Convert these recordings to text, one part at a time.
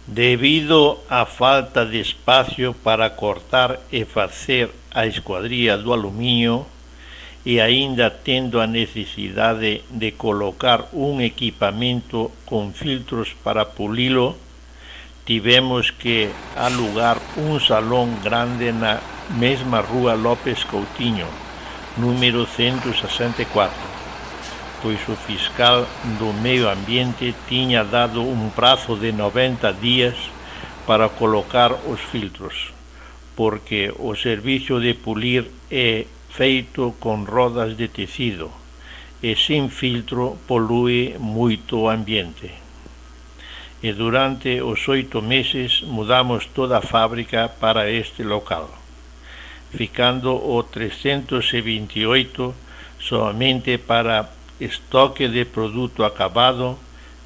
Debido á falta de espacio para cortar e facer a escuadría do aluminio, e aínda tendo a necesidade de colocar un equipamento con filtros para pulilo, tivemos que alugar un salón grande na mesma rúa López Coutinho, número 164, pois o fiscal do medio ambiente tiña dado un prazo de 90 días para colocar os filtros, porque o servizo de pulir é feito con rodas de tecido e sin filtro polúe moito o ambiente. E durante os 8 meses mudamos toda a fábrica para este local, ficando o 328 somente para estoque de produto acabado,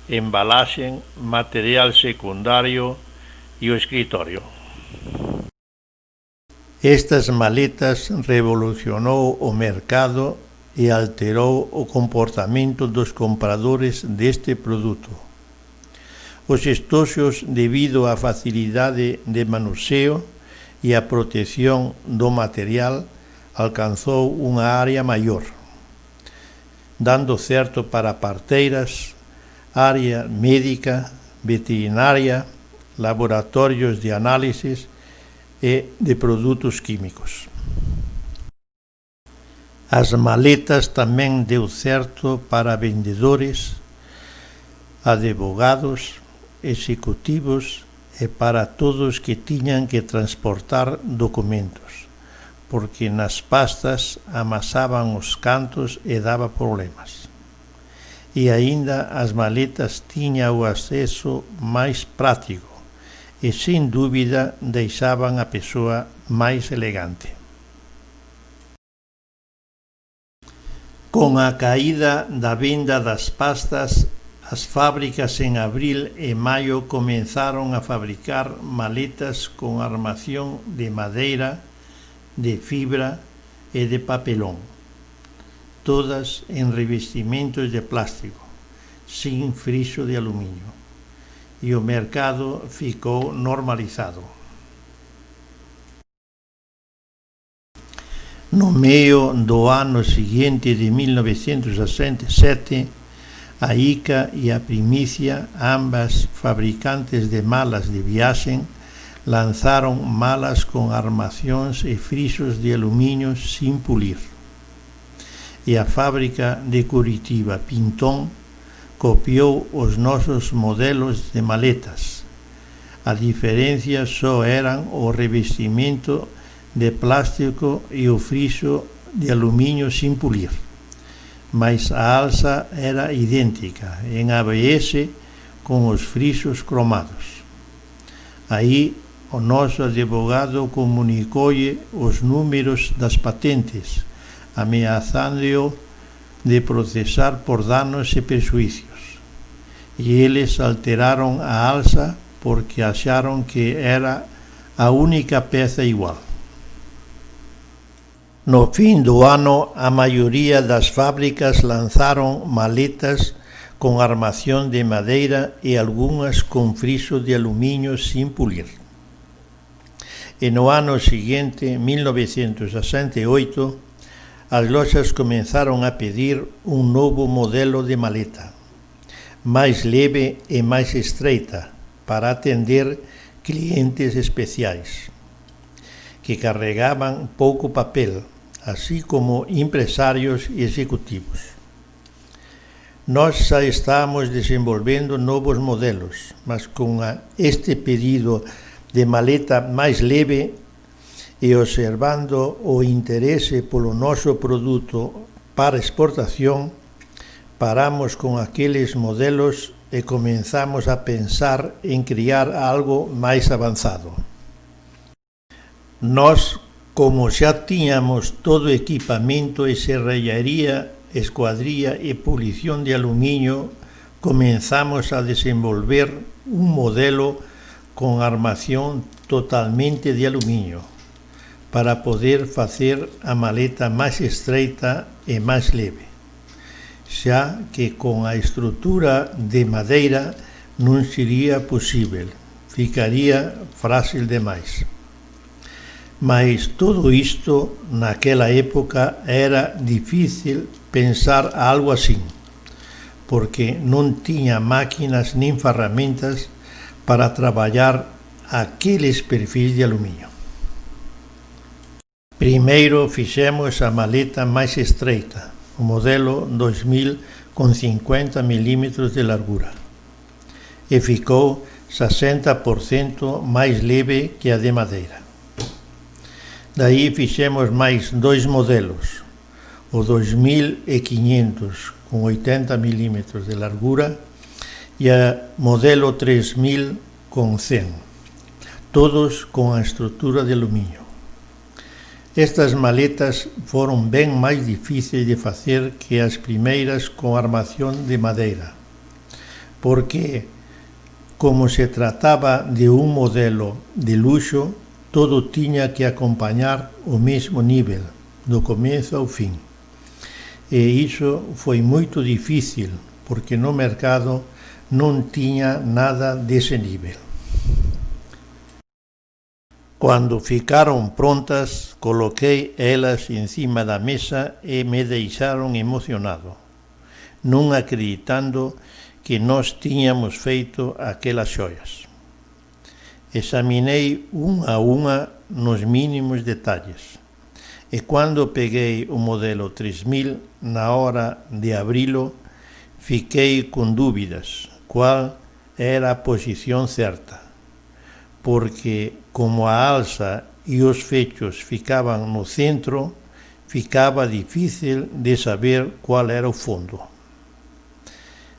embalaxe, material secundario e o escritorio. Estas maletas revolucionou o mercado e alterou o comportamento dos compradores deste produto. Os estocios, debido á facilidade de manuseio e a protección do material, alcanzou unha área maior, dando certo para parteiras, área médica, veterinaria, laboratorios de análisis e de produtos químicos. As maletas tamén deu certo para vendedores, advogados, executivos e para todos que tiñan que transportar documentos, porque nas pastas amasaban os cantos e daba problemas. E aínda as maletas tiñan o acceso máis práctico e, sen dúbida, deixaban a persoa máis elegante. Con a caída da venda das pastas, as fábricas en abril e maio comenzaron a fabricar maletas con armación de madeira, de fibra e de papelón, todas en revestimentos de plástico, sin friso de aluminio, e o mercado ficou normalizado. No meio do ano seguinte de 1967, a ICA e a Primicia, ambas fabricantes de malas de viaxe, lanzaron malas con armacións e frisos de aluminio sin pulir. E a fábrica de Curitiba, Pintón, copiou os nosos modelos de maletas. A diferencia só eran o revestimento de plástico e o friso de aluminio sin pulir, mas a alza era idéntica, en ABS, con os frisos cromados. Aí o noso advogado comunicoulle os números das patentes, ameazando-o de procesar por danos e perxuicios, e eles alteraron a alza porque acharon que era a única peza igual. No fin do ano, a maioría das fábricas lanzaron maletas con armación de madeira e algunhas con friso de aluminio sin pulir. E no ano seguinte, 1968, as loxas comenzaron a pedir un novo modelo de maleta, máis leve e máis estreita, para atender clientes especiais, que carregaban pouco papel, así como empresarios e executivos. Nós xa estamos desenvolvendo novos modelos, mas con este pedido de maleta máis leve e observando o interese polo noso produto para exportación, paramos con aqueles modelos e comenzamos a pensar en criar algo máis avanzado. Nós, como xa tiñamos todo o equipamento e serrallaría, escuadría e pulición de aluminio, comenzamos a desenvolver un modelo con armación totalmente de aluminio, para poder facer a maleta máis estreita e máis leve, xa que con a estrutura de madeira non sería posible ficaria frágil demais. Mas tudo isto, naquela época, era difícil pensar algo assim, porque não tinha máquinas nem ferramentas para trabalhar aqueles perfis de alumínio. Primeiro fizemos a maleta mais estreita, o modelo 2000 com 50 milímetros de largura, e ficou 60% mais leve que a de madeira. Daí fizemos mais dois modelos, o 2500 com 80 milímetros de largura e o modelo 3000 com 100, todos com a estrutura de alumínio. Estas maletas foram bem mais difíceis de fazer que as primeiras com armação de madeira, porque, como se tratava de um modelo de luxo, todo tinha que acompanhar o mesmo nível, do começo ao fim. E isso foi muito difícil, porque no mercado não tinha nada desse nível. Quando ficaram prontas, coloquei elas em cima da mesa e me deixaram emocionado, não acreditando que nós tínhamos feito aquelas joias. Examinei uma a uma nos mínimos detalhes, e quando peguei o modelo 3000, na hora de abri-lo, fiquei com dúvidas qual era a posição certa, porque como a alça e os fechos ficavam no centro, ficava difícil de saber qual era o fundo.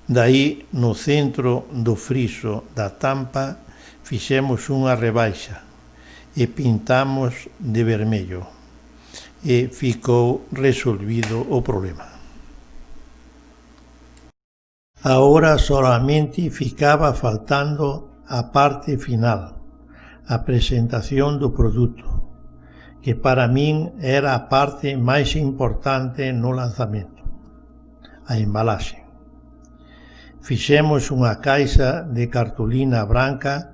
Daí, no centro do friso da tampa, fizemos uma rebaixa e pintamos de vermelho, e ficou resolvido o problema. Agora solamente ficava faltando a parte final, a apresentação do produto, que para mim era a parte mais importante no lançamento, a embalagem. Fizemos uma caixa de cartolina branca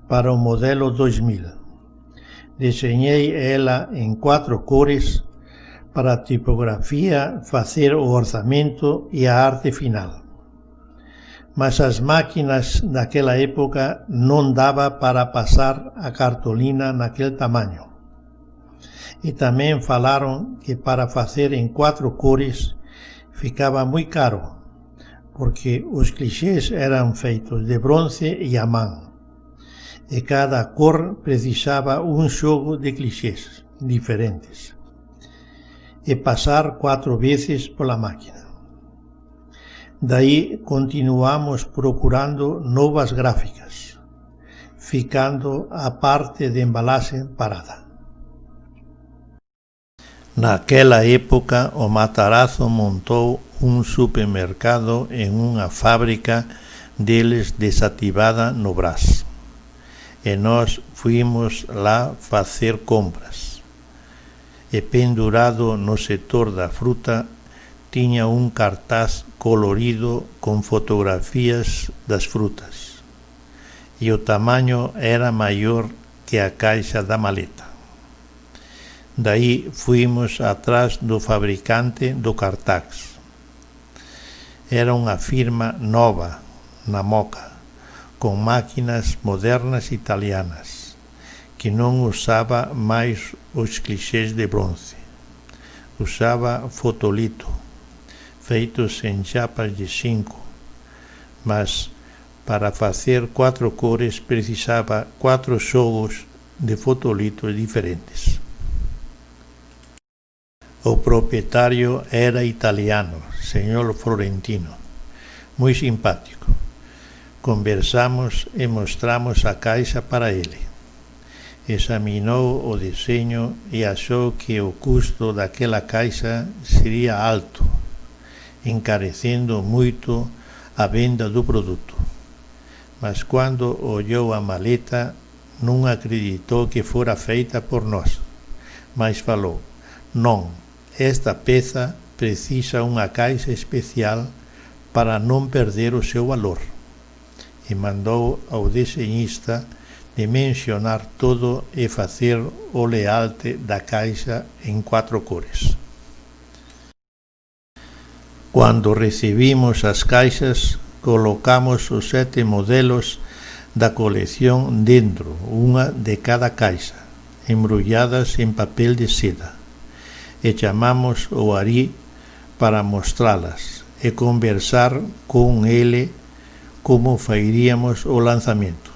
para o modelo 2000. Desenhei ela em 4 cores para a tipografia fazer o orçamento e a arte final. Mas as máquinas daquela época não dava para passar a cartolina naquele tamanho. E também falaram que para fazer em 4 cores ficava muito caro, porque os clichês eram feitos de bronze e à mão, e cada cor precisava um jogo de clichês diferentes, e passar 4 vezes pela máquina. Daí continuamos procurando novas gráficas, ficando a parte de embalagem parada. Naquela época, o Matarazzo montou um supermercado em uma fábrica deles desativada no Brás. E nós fomos lá fazer compras. E pendurado no setor da fruta, tinha um cartaz colorido com fotografias das frutas. E o tamanho era maior que a caixa da maleta. Daí fomos atrás do fabricante do cartaz. Era uma firma nova, na Moca, com máquinas modernas italianas, que não usava mais os clichês de bronze. Usava fotolito, feitos em chapas de 5, mas para fazer 4 cores precisava 4 jogos de fotolitos diferentes. O proprietário era italiano, senhor Florentino, muito simpático. Conversamos e mostramos a caixa para ele. Examinou o desenho e achou que o custo daquela caixa seria alto, encarecendo muito a venda do produto. Mas quando olhou a maleta, não acreditou que fora feita por nós, mas falou: não, esta peça precisa uma caixa especial para não perder o seu valor. e mandou ao deseñista dimensionar todo e facer o lealte da caixa en 4 cores. Cuando recibimos as caixas, colocamos os 7 modelos da colección dentro, unha de cada caixa, embrulladas en papel de seda, e chamamos o Ari para mostralas e conversar con ele como fairíamos o lanzamento.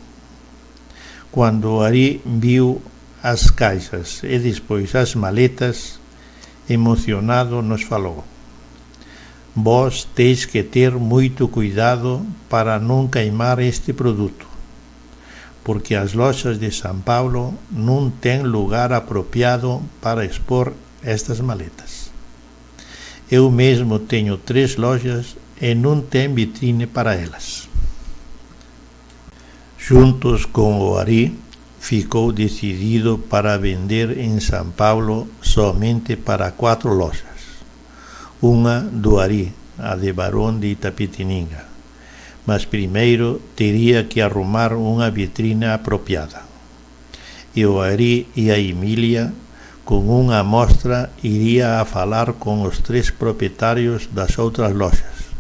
Cuando o Ari viu as caixas e despois as maletas, emocionado nos falou: vos teis que ter moito cuidado para non queimar este produto, porque as loxas de San Paulo non ten lugar apropiado para expor estas maletas. Eu mesmo teño 3 loxas e non ten vitrine para elas. Xuntos con o Ari, ficou decidido para vender en San Paulo somente para 4 loxas. Unha do Ari, a de Barón de Itapetininga, mas primeiro tería que arrumar unha vitrina apropiada. E o Ari e a Emilia, con unha amostra, iría a falar con os 3 propietarios das outras loxas,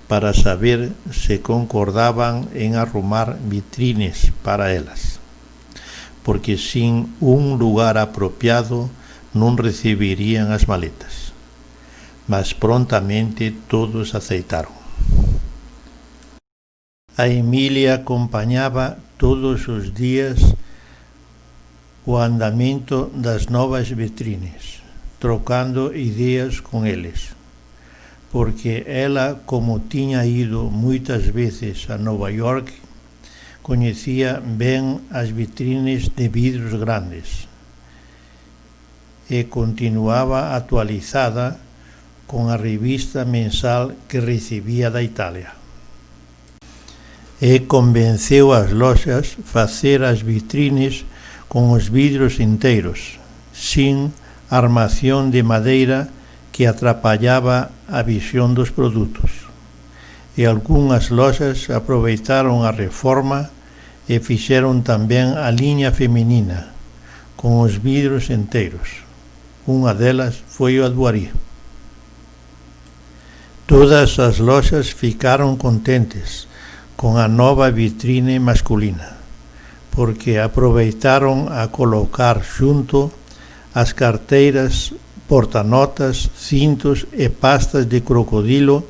para saber se concordaban en arrumar vitrines para elas, porque sin un lugar apropiado non recibirían as maletas. Mas prontamente todos aceitaron. A Emilia acompañaba todos os días o andamento das novas vitrines, trocando ideas con eles, porque ela, como tiña ido moitas veces a Nova York, coñecía ben as vitrines de vidros grandes e continuaba actualizada con a revista mensal que recibía da Italia. E convenceu as loxas facer as vitrines con os vidros inteiros, sin armación de madeira que atrapallaba a visión dos produtos. E algunhas loxas aproveitaron a reforma e fixeron tamén a liña feminina, con os vidros inteiros. Unha delas foi o do Ari. Todas as loxas ficaron contentes con a nova vitrine masculina, porque aproveitaron a colocar xunto as carteiras, portanotas, cintos e pastas de crocodilo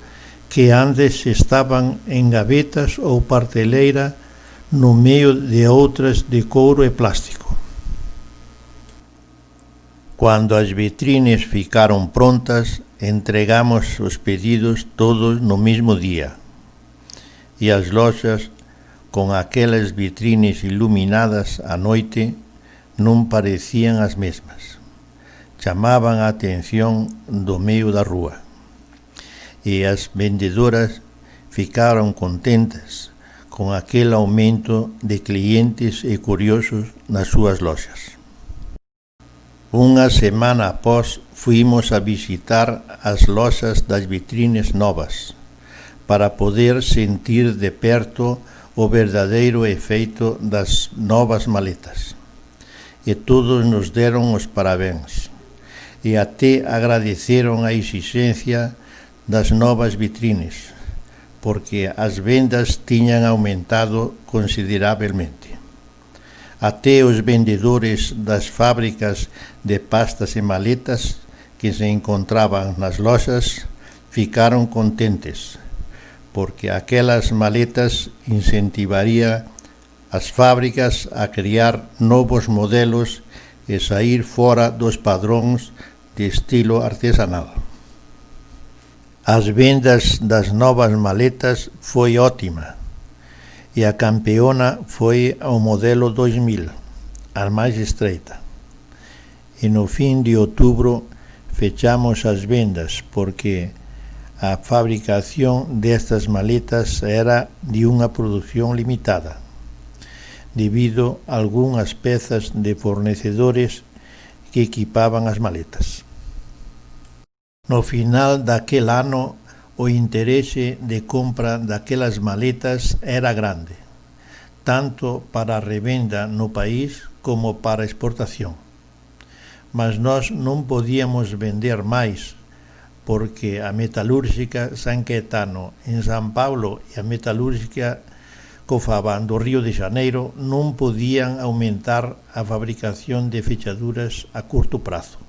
que antes estaban en gavetas ou parteleira no meio de outras de couro e plástico. Cuando as vitrines ficaron prontas, entregamos os pedidos todos no mesmo día, e as loxas, con aquelas vitrines iluminadas á noite, non parecían as mesmas. Chamaban a atención do medio da rúa, e as vendedoras ficaron contentas con aquel aumento de clientes e curiosos nas súas loxas. Unha semana após, fuimos a visitar as loxas das vitrines novas, para poder sentir de perto o verdadeiro efeito das novas maletas. E todos nos deron os parabéns, e até agradeceron a exigencia das novas vitrines, porque as vendas tiñan aumentado considerablemente. Até os vendedores das fábricas de pastas e maletas que se encontraban nas loxas ficaron contentes, porque aquelas maletas incentivaría as fábricas a criar novos modelos e sair fora dos padróns de estilo artesanal. As vendas das novas maletas foi ótima, e a campeona foi ao modelo 2000, a máis estreita. E no fin de outubro fechamos as vendas, porque a fabricación destas maletas era de unha produción limitada, debido a algunhas pezas de fornecedores que equipaban as maletas. No final daquel ano, o interese de compra daquelas maletas era grande, tanto para a revenda no país como para a exportación. Mas nós non podíamos vender máis, porque a metalúrxica San Caetano en San Paulo e a metalúrxica Cofabán do Río de Xaneiro non podían aumentar a fabricación de fechaduras a curto prazo.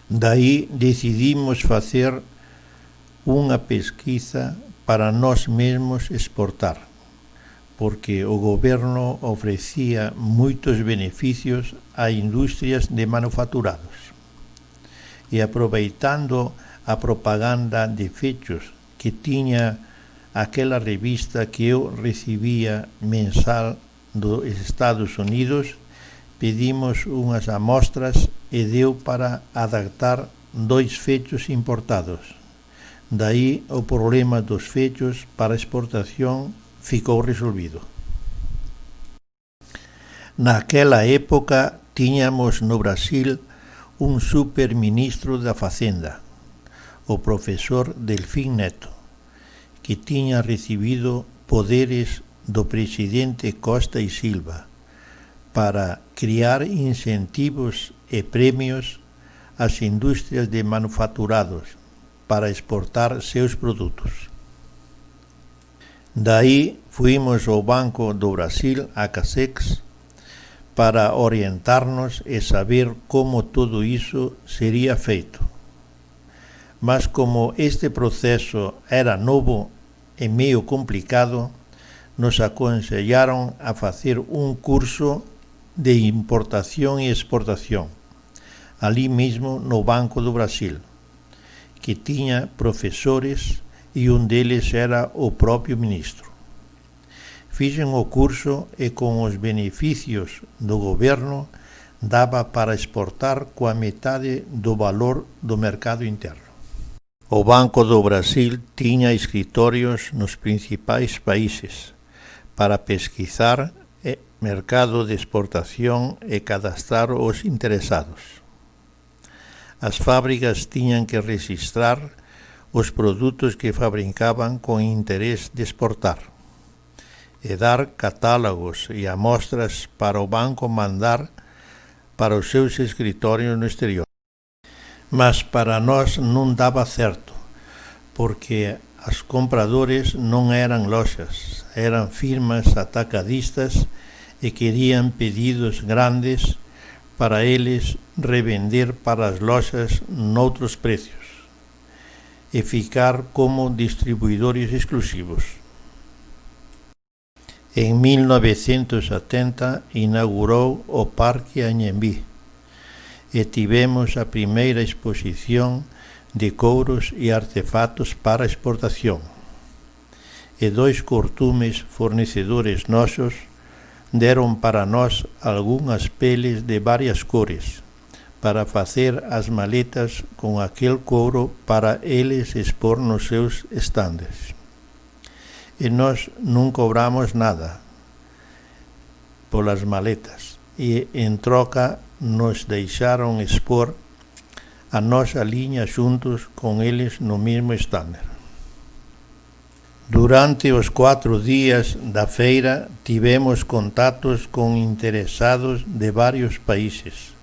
Daí decidimos facer unha pesquisa para nós mesmos exportar, porque o goberno ofrecía moitos beneficios a industrias de manufaturados. E aproveitando a propaganda de fechos que tiña aquela revista que eu recibía mensal dos Estados Unidos, pedimos unhas amostras e deu para adaptar 2 fechos importados. Daí o problema dos fechos para exportación ficou resolvido. Naquela época tiñamos no Brasil un superministro da Facenda, o profesor Delfín Neto, que tiña recibido poderes do presidente Costa e Silva para criar incentivos e premios ás industrias de manufaturados para exportar seus produtos. Daí fuimos ao Banco do Brasil, a Cacex, para orientarnos e saber como todo iso sería feito. Mas como este proceso era novo e meio complicado, nos aconsellaron a facer un curso de importación e exportación, ali mesmo no Banco do Brasil, que tiña profesores e un deles era o propio ministro. Fixen o curso e con os beneficios do goberno daba para exportar coa metade do valor do mercado interno. O Banco do Brasil tiña escritorios nos principais países para pesquisar mercado de exportación e cadastrar os interesados. As fábricas tiñan que registrar os produtos que fabricaban con interés de exportar e dar catálogos e amostras para o banco mandar para os seus escritorios no exterior. Mas para nós non daba certo, porque os compradores non eran loxas, eran firmas atacadistas e querían pedidos grandes para eles revender para as loxas noutros precios e ficar como distribuidores exclusivos. En 1970 inaugurou o Parque Anhembi e tivemos a primeira exposición de couros e artefatos para exportación. E 2 cortumes fornecedores nosos deron para nós algunhas peles de varias cores para facer as maletas con aquel couro para eles expor nos seus estandes. E nós non cobramos nada polas maletas e en troca nos deixaron expor a nosa liña xuntos con eles no mesmo estándar. Durante os 4 días da feira tivemos contactos con interesados de varios países,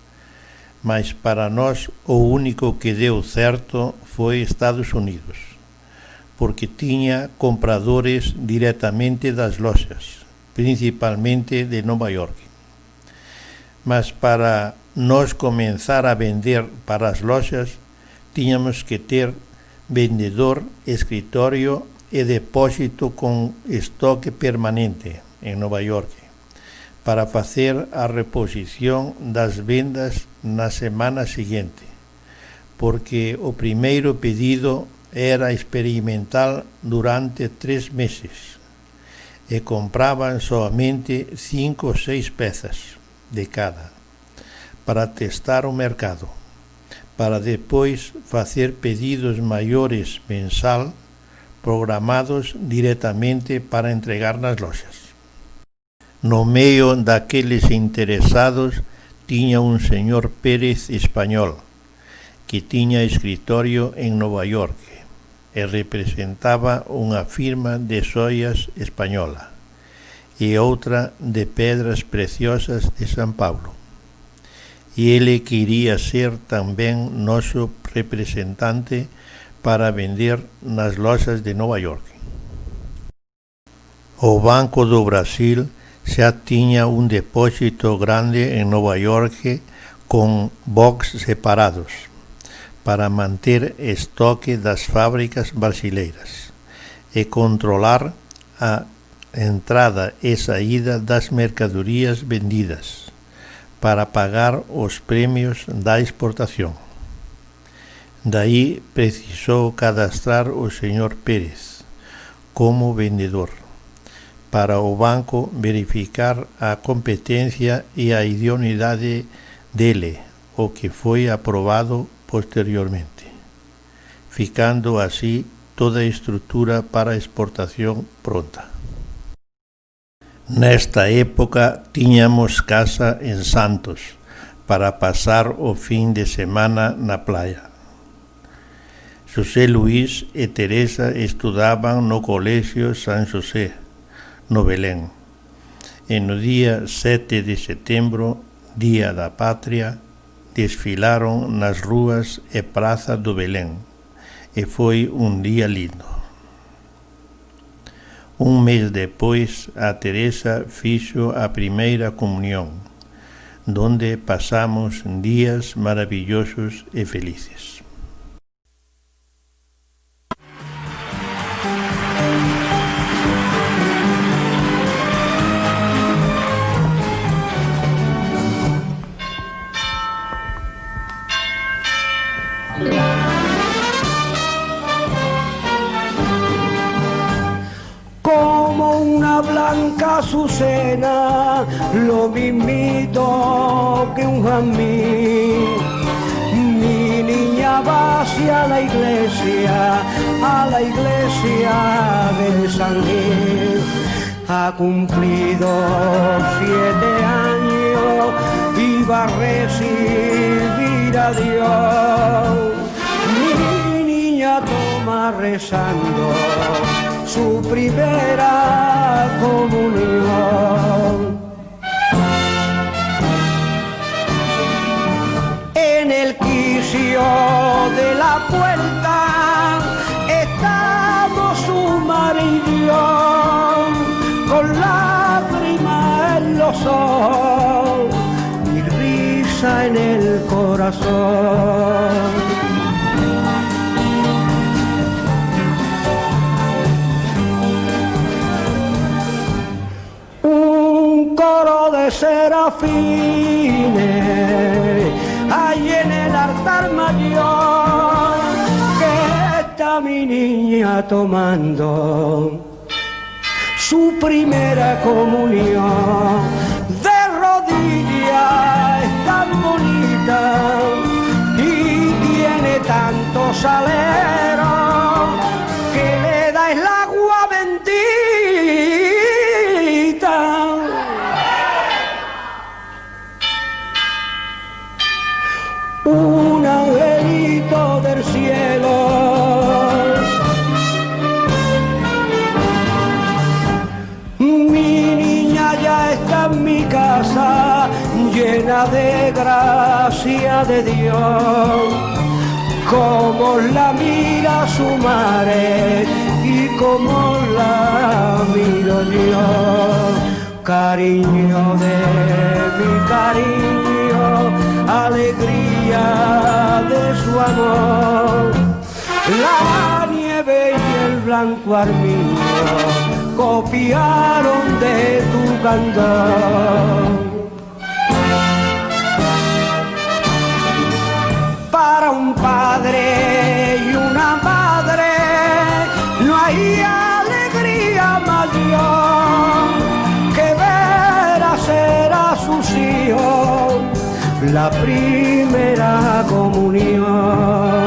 mas para nós o único que deu certo foi Estados Unidos, porque tiña compradores directamente das loxas, principalmente de Nova York. Mas para nós comenzar a vender para as loxas, tiñamos que ter vendedor, escritorio e depósito con estoque permanente en Nova York para facer a reposición das vendas na semana seguinte, porque o primeiro pedido era experimental durante 3 meses e compraban soamente 5 ou 6 pezas de cada para testar o mercado, para depois facer pedidos maiores mensal programados directamente para entregar nas loxas. No meio daqueles interesados tiña un señor Pérez español que tiña escritorio en Nova York e representaba unha firma de xoias española e outra de pedras preciosas de San Pablo. E ele quería ser tamén noso representante para vender nas loxas de Nova York. O Banco do Brasil xa tiña un depósito grande en Nova York con box separados para manter estoque das fábricas brasileiras e controlar a entrada e saída das mercadorías vendidas para pagar os premios da exportación. Daí precisou cadastrar o señor Pérez como vendedor para o banco verificar a competencia e a idoneidade dele, o que foi aprobado posteriormente, ficando así toda a estrutura para a exportación pronta. Nesta época tiñamos casa en Santos para pasar o fin de semana na playa. Xosé Luís e Teresa estudaban no Colexio San Xosé, no Belén, e no día 7 de setembro, Día da Patria, desfilaron nas rúas e praza do Belén, e foi un día lindo. Un mes depois, a Teresa fixo a primeira comunión, donde pasamos días maravillosos e felices. Como una blanca azucena, lo mismito que un jazmín. Mi niña va hacia la iglesia, a la iglesia del San Gil. Ha cumplido 7 años y va a recibir a Dios. Mi niña toma rezando su primera comunión. En el quicio de la puerta estamos su marido, con lágrimas en los ojos y risa en el corazón. De serafines hay en el altar mayor que está mi niña tomando su primera comunión. De rodillas es tan bonita y tiene tantos aleros que le da el agua bendita. Un angelito del cielo, mi niña ya está en mi casa, llena de gracia de Dios, como la mira su madre y como la miro yo. Cariño de mi cariño, alegría de su amor, la nieve y el blanco armiño copiaron de tu cantor. Para un padre y una madre no hay alegría mayor que ver hacer a sus hijos la primera comunión.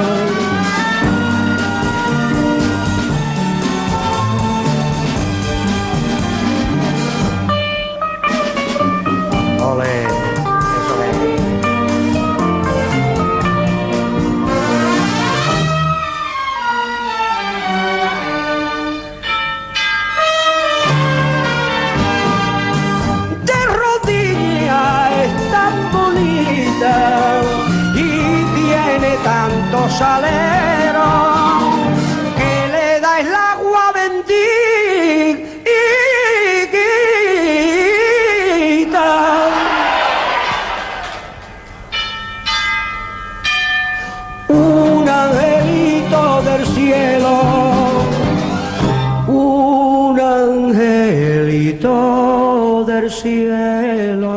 Ole, eso es. Cristo del cielo